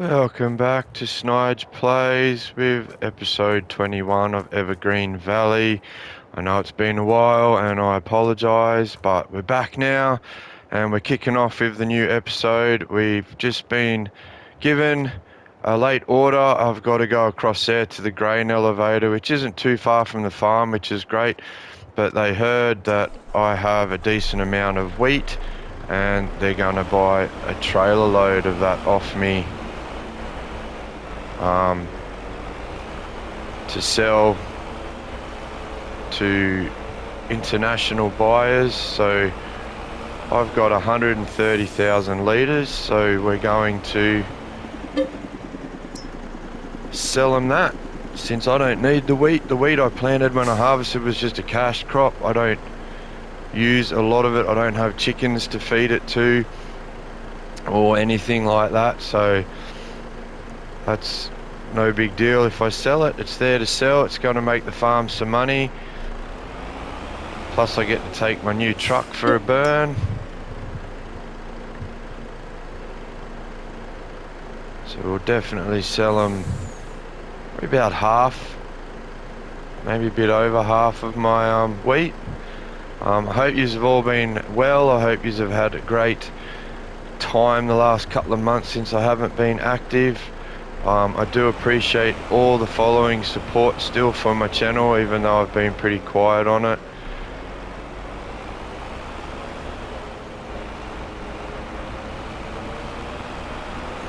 Welcome back to SnigePlays with episode 21 of Evergreen Valley. I know it's been a while and I apologise, but we're back now and we're kicking off with the new episode. We've just been given a late order. I've got to go across there to the grain elevator, which isn't too far from the farm, which is great, but they heard that I have a decent amount of wheat and they're going to buy a trailer load of that off me to sell to international buyers. So I've got 130,000 litres, so we're going to sell them that, since I don't need the wheat. The wheat I planted when I harvested was just a cash crop. I don't use a lot of it. I don't have chickens to feed it to or anything like that, so that's no big deal. If I sell it, it's there to sell. It's going to make the farm some money. Plus I get to take my new truck for a burn. So we'll definitely sell them about half, maybe a bit over half of my wheat. I hope yous have all been well. I hope yous have had a great time the last couple of months since I haven't been active. I do appreciate all the following support still for my channel, even though I've been pretty quiet on it.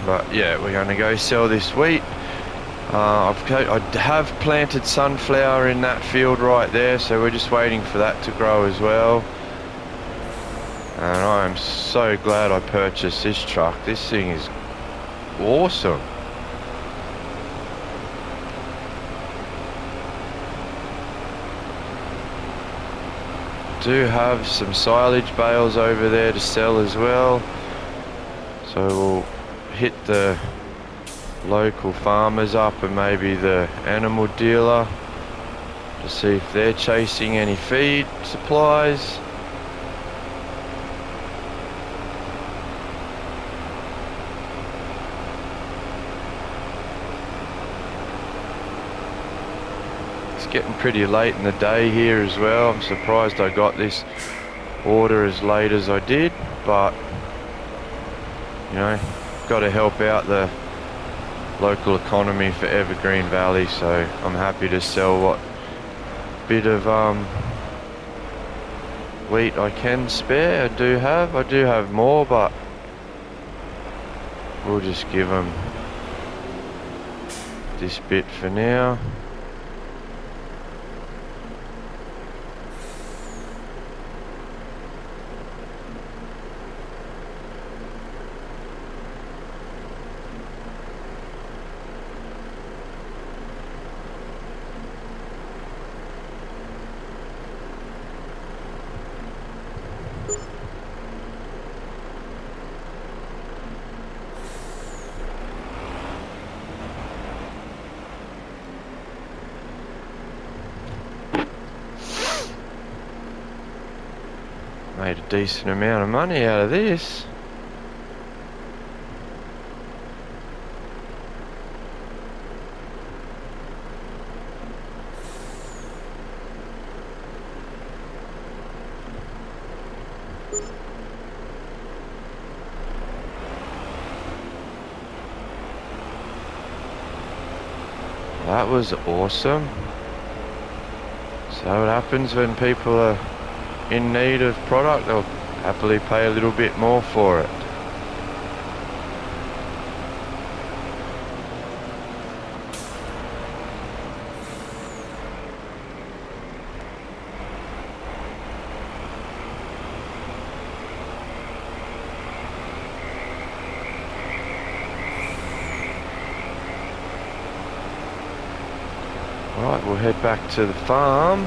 But yeah, we're going to go sell this wheat. I have planted sunflower in that field right there, so we're just waiting for that to grow as well. And I am so glad I purchased this truck. This thing is awesome. Do have some silage bales over there to sell as well, so we'll hit the local farmers up and maybe the animal dealer to see if they're chasing any feed supplies. Getting pretty late in the day here as well. I'm surprised I got this order as late as I did, but you know, got to help out the local economy for Evergreen Valley, so I'm happy to sell what bit of wheat I can spare. I do have more, but we'll just give them this bit for now. Made a decent amount of money out of this. That was awesome. So what happens when people are in need of product? They'll happily pay a little bit more for it. Right, we'll head back to the farm.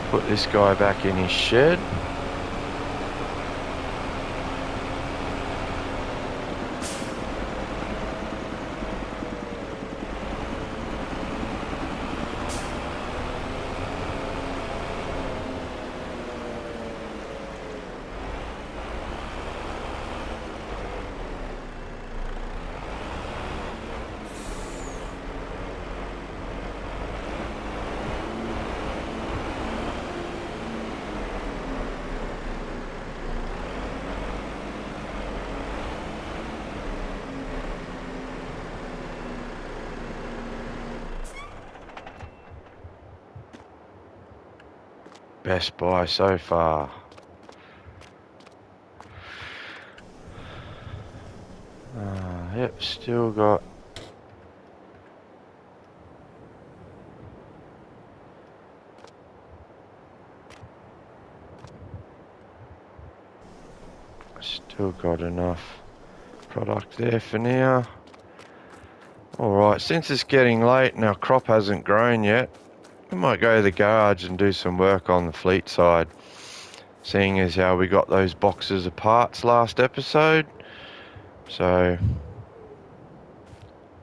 Put this guy back in his shed. best buy so far. Yep, still got enough product there for now. Alright, since it's getting late and our crop hasn't grown yet, we might go to the garage and do some work on the fleet side. Seeing as how we got those boxes of parts last episode. So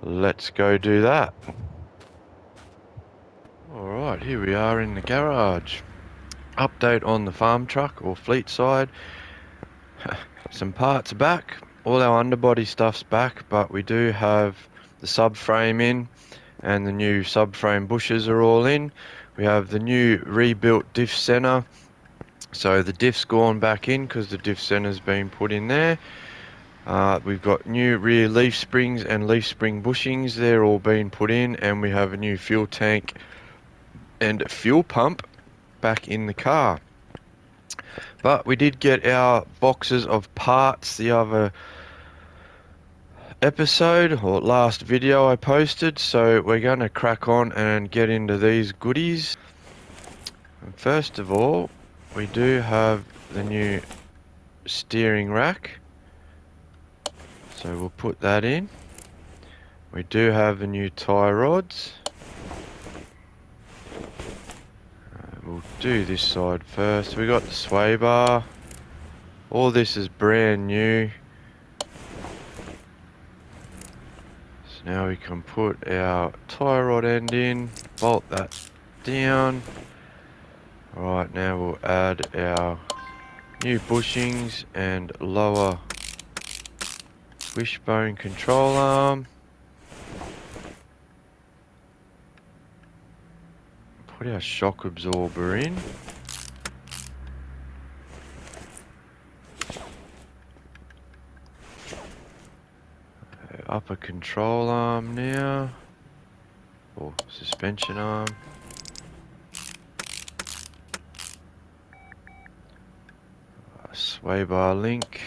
let's go do that. Alright, here we are in the garage. Update on the farm truck or fleet side. Some parts are back. All our underbody stuff's back, but we do have the subframe in, and the new subframe bushes are all in. We have the new rebuilt diff center. So the diff's gone back in because the diff center's been put in there. We've got new rear leaf springs and leaf spring bushings. They're all been put in, and we have a new fuel tank and fuel pump back in the car. But we did get our boxes of parts the other episode or last video I posted, so we're going to crack on and get into these goodies. And first of all, we do have the new steering rack, so we'll put that in. We do have the new tie rods. We'll do this side first. We got the sway bar. All this is brand new. So now we can put our tie rod end in, bolt that down. Alright, now we'll add our new bushings and lower wishbone control arm. Put our shock absorber in. Upper control arm now, or suspension arm. Sway bar link.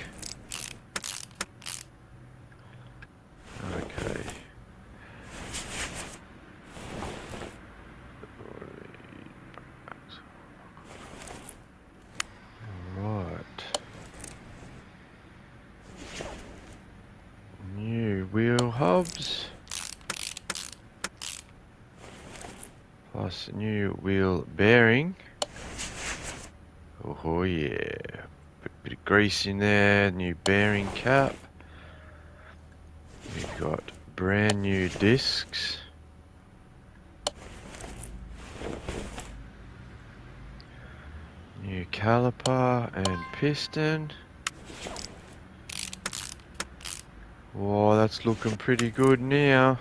Okay. Right. New wheel hubs. Plus new wheel bearing. Oh yeah. Bit of grease in there, new bearing cap. We've got brand new discs. New caliper and piston. Whoa, that's looking pretty good now.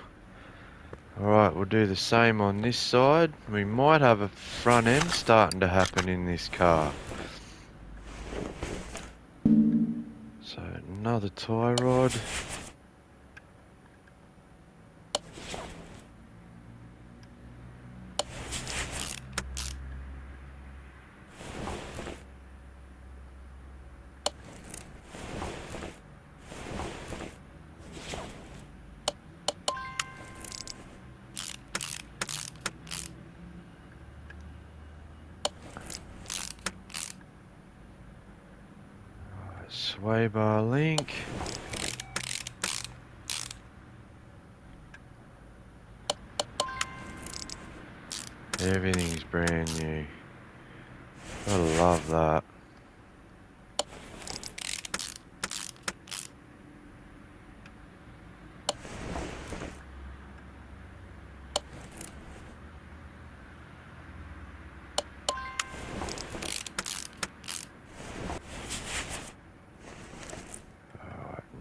Alright, we'll do the same on this side. We might have a front end starting to happen in this car. So another tie rod. Sway bar link. Everything's brand new. I love that.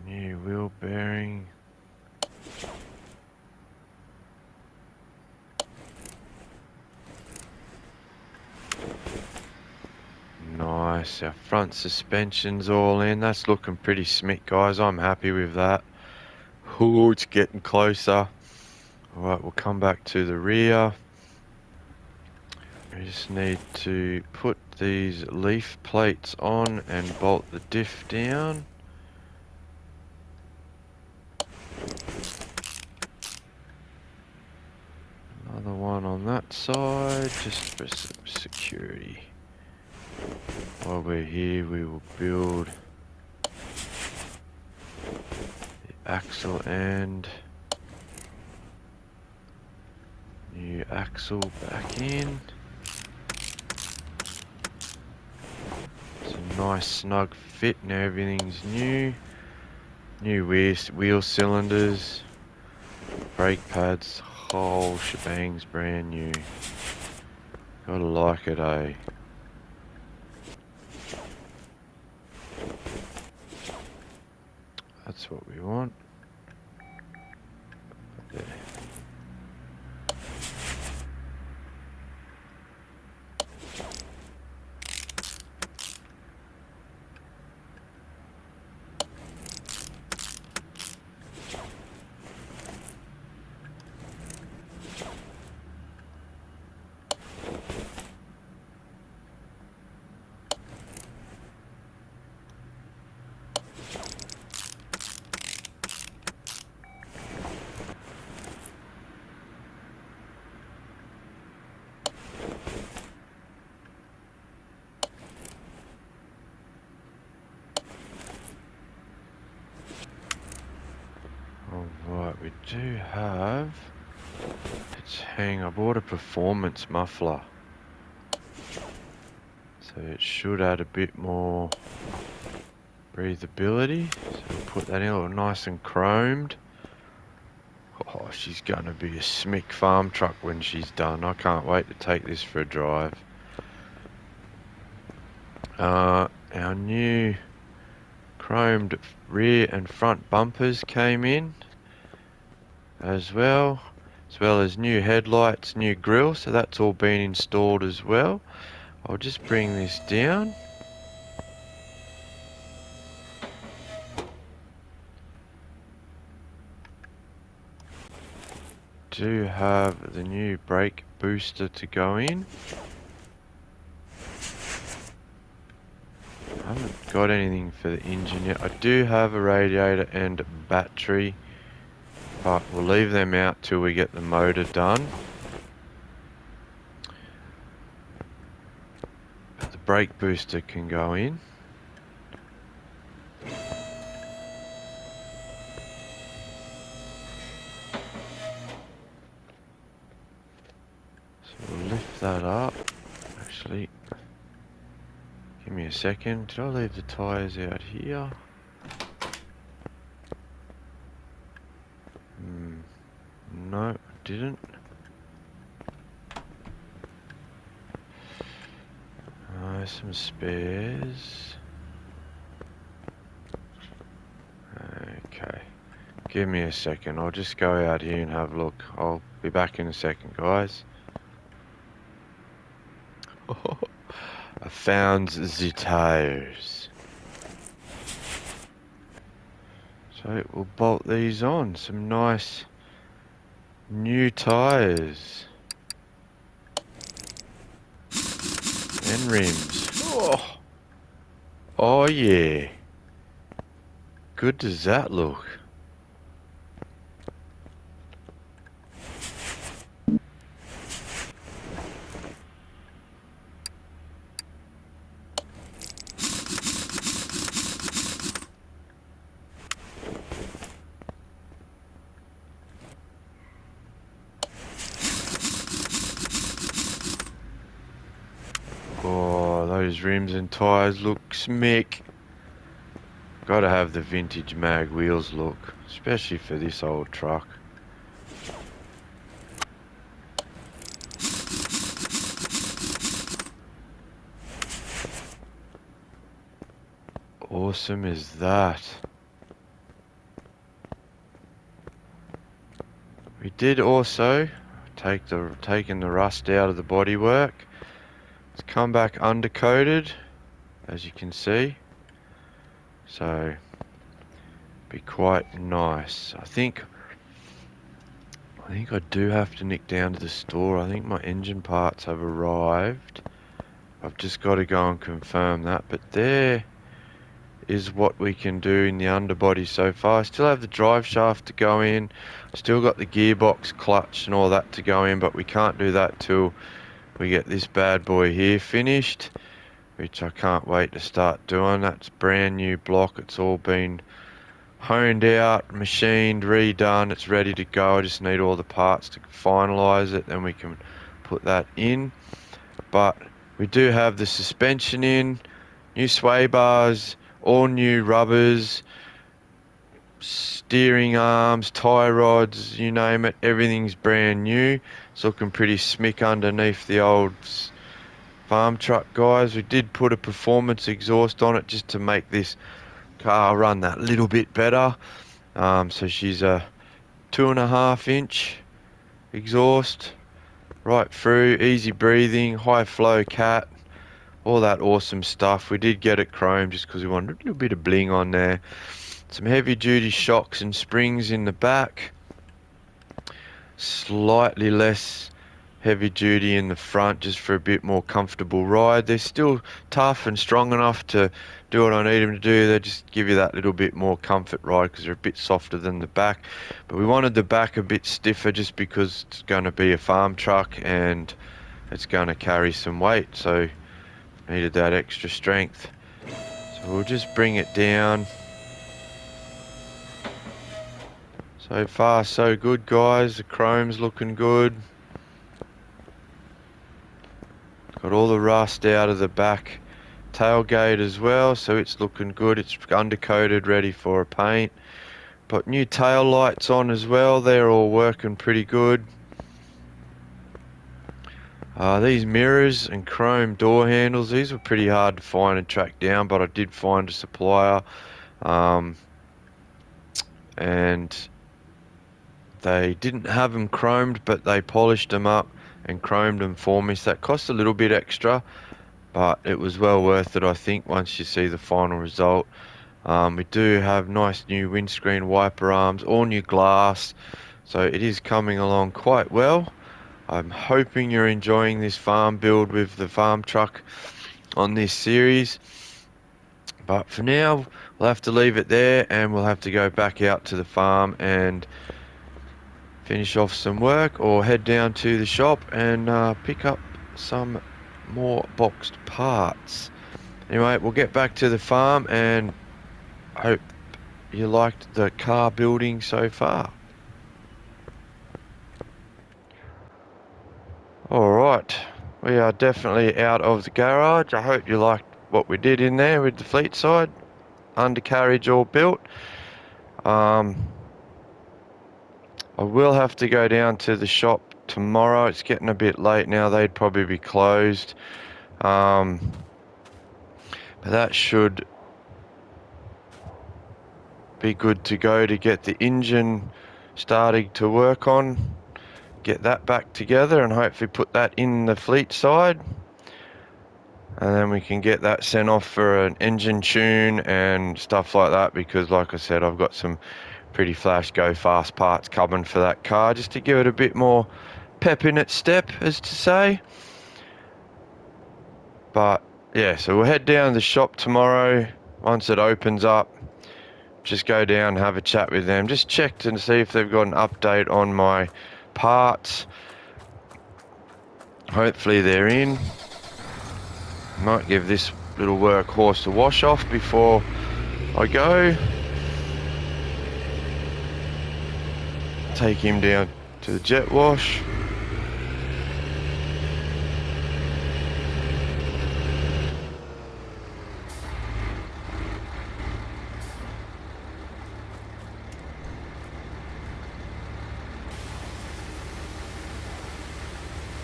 New wheel bearing. Nice, our front suspension's all in. That's looking pretty smick, guys. I'm happy with that. Ooh, it's getting closer. Alright, we'll come back to the rear. We just need to put these leaf plates on and bolt the diff down. Another one on that side, just for some security. While we're here, we will build the axle and new axle back in. It's a nice snug fit, now everything's new. New wheel cylinders, brake pads, whole shebang's brand new. Gotta like it, eh? That's what we want. There. Alright, we do have... Let's hang, I bought a performance muffler. So it should add a bit more breathability. So we'll put that in, all nice and chromed. Oh, she's gonna be a smick farm truck when she's done. I can't wait to take this for a drive. Our new chromed rear and front bumpers came in as well as new headlights, new grille, so that's all been installed as well. I'll just bring this down. Do have the new brake booster to go in. I haven't got anything for the engine yet. I do have a radiator and a battery, but we'll leave them out till we get the motor done. But the brake booster can go in. So we'll lift that up. Actually, give me a second. Did I leave the tyres out here? No, I didn't. Some spares. Okay. Give me a second. I'll just go out here and have a look. I'll be back in a second, guys. I found the tires. So we'll bolt these on. Some nice new tires. And rims. Oh, oh yeah. Good does that look? Oh, those rims and tyres look smick. Gotta have the vintage mag wheels look, especially for this old truck. Awesome is that. We did also taking the rust out of the bodywork. It's come back undercoated, as you can see. So be quite nice. I think I think I do have to nick down to the store. I think my engine parts have arrived. I've just got to go and confirm that. But there is what we can do in the underbody so far. I still have the drive shaft to go in. Still got the gearbox, clutch and all that to go in, but we can't do that till we get this bad boy here finished, which I can't wait to start doing. That's brand new block. It's all been honed out, machined, redone. It's ready to go. I just need all the parts to finalize it, then we can put that in. But we do have the suspension in, new sway bars, all new rubbers, steering arms, tie rods, you name it, everything's brand new. It's looking pretty smick underneath the old farm truck, guys. We did put a performance exhaust on it just to make this car run that little bit better. So she's a 2.5 inch exhaust right through, easy breathing, high flow cat, all that awesome stuff. We did get it chrome just because we wanted a little bit of bling on there. Some heavy duty shocks and springs in the back, slightly less heavy duty in the front just for a bit more comfortable ride. They're still tough and strong enough to do what I need them to do. They just give you that little bit more comfort ride because they're a bit softer than the back. But we wanted the back a bit stiffer just because it's going to be a farm truck and it's going to carry some weight, so needed that extra strength. So we'll just bring it down. So far so good, guys. The chrome's looking good. Got all the rust out of the back tailgate as well, so it's looking good. It's undercoated, ready for a paint. Got new tail lights on as well. They're all working pretty good. These mirrors and chrome door handles, these were pretty hard to find and track down, but I did find a supplier. And they didn't have them chromed, but they polished them up and chromed them for me. So that cost a little bit extra, but it was well worth it, I think, once you see the final result. We do have nice new windscreen wiper arms, all new glass, so it is coming along quite well. I'm hoping you're enjoying this farm build with the farm truck on this series. But for now, we'll have to leave it there and we'll have to go back out to the farm and finish off some work or head down to the shop and pick up some more boxed parts. Anyway, we'll get back to the farm and hope you liked the car building so far. Alright, we are definitely out of the garage. I hope you liked what we did in there with the fleet side. Undercarriage all built. I will have to go down to the shop tomorrow. It's getting a bit late now. They'd probably be closed. But that should be good to go to get the engine starting to work on. Get that back together and hopefully put that in the fleet side. And then we can get that sent off for an engine tune and stuff like that, because like I said, I've got some pretty flash go fast parts coming for that car just to give it a bit more pep in its step, as to say. But yeah, so we'll head down to the shop tomorrow once it opens up. Just go down and have a chat with them, just check to see if they've got an update on my parts. Hopefully they're in. Might give this little workhorse a wash off before I go. Take him down to the jet wash.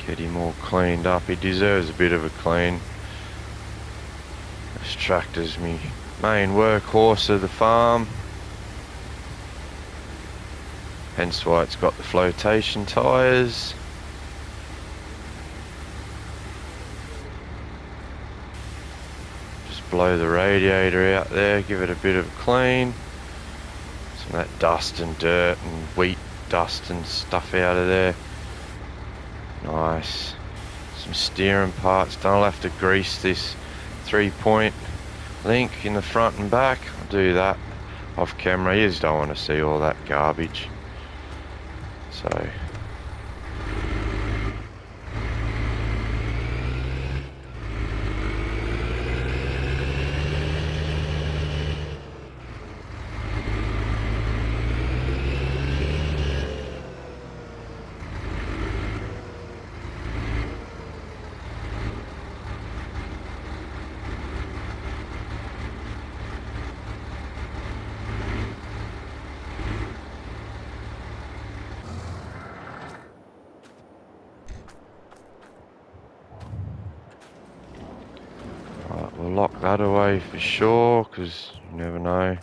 Get him all cleaned up. He deserves a bit of a clean. This tractor's me main workhorse of the farm. Hence why it's got the flotation tyres. Just blow the radiator out there, give it a bit of a clean. Some of that dust and dirt and wheat dust and stuff out of there. Nice. Some steering parts done. I'll have to grease this 3-point link in the front and back. I'll do that off camera. You just don't want to see all that garbage. So we'll lock that away for sure, because you never know.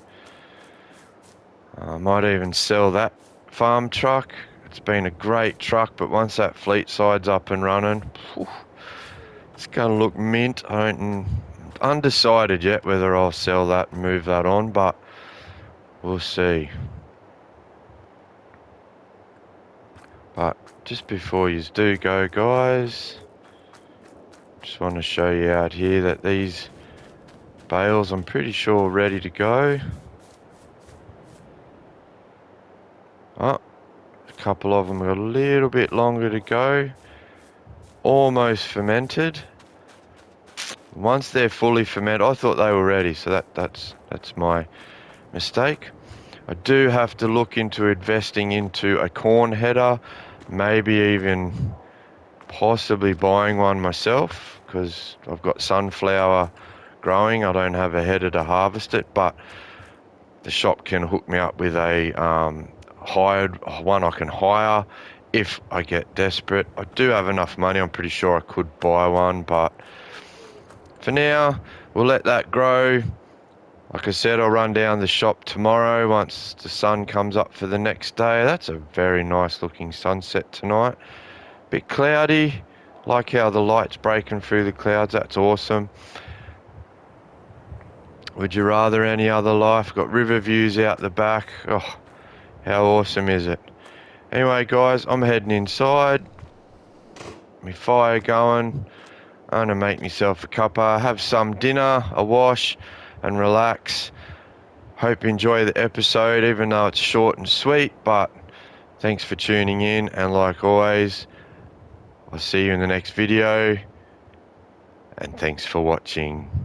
I might even sell that farm truck. It's been a great truck, but once that fleet side's up and running, it's going to look mint. I'm undecided yet whether I'll sell that and move that on, but we'll see. But just before you do go, guys, just want to show you out here that these bales, I'm pretty sure, are ready to go. Oh, a couple of them got a little bit longer to go. Almost fermented. Once they're fully fermented, I thought they were ready, so that's my mistake. I do have to look into investing into a corn header, maybe even possibly buying one myself, because I've got sunflower growing. I don't have a header to harvest it, but the shop can hook me up with a hired one I can hire if I get desperate. I do have enough money. I'm pretty sure I could buy one, but for now we'll let that grow. Like I said, I'll run down the shop tomorrow once the sun comes up for the next day. That's a very nice looking sunset tonight. Bit cloudy, like how the light's breaking through the clouds. That's awesome. Would you rather any other life? Got river views out the back. Oh, how awesome is it? Anyway, guys, I'm heading inside. My fire going. I'm gonna make myself a cuppa, have some dinner, a wash, and relax. Hope you enjoy the episode, even though it's short and sweet, but thanks for tuning in, and like always, I'll see you in the next video, and thanks for watching.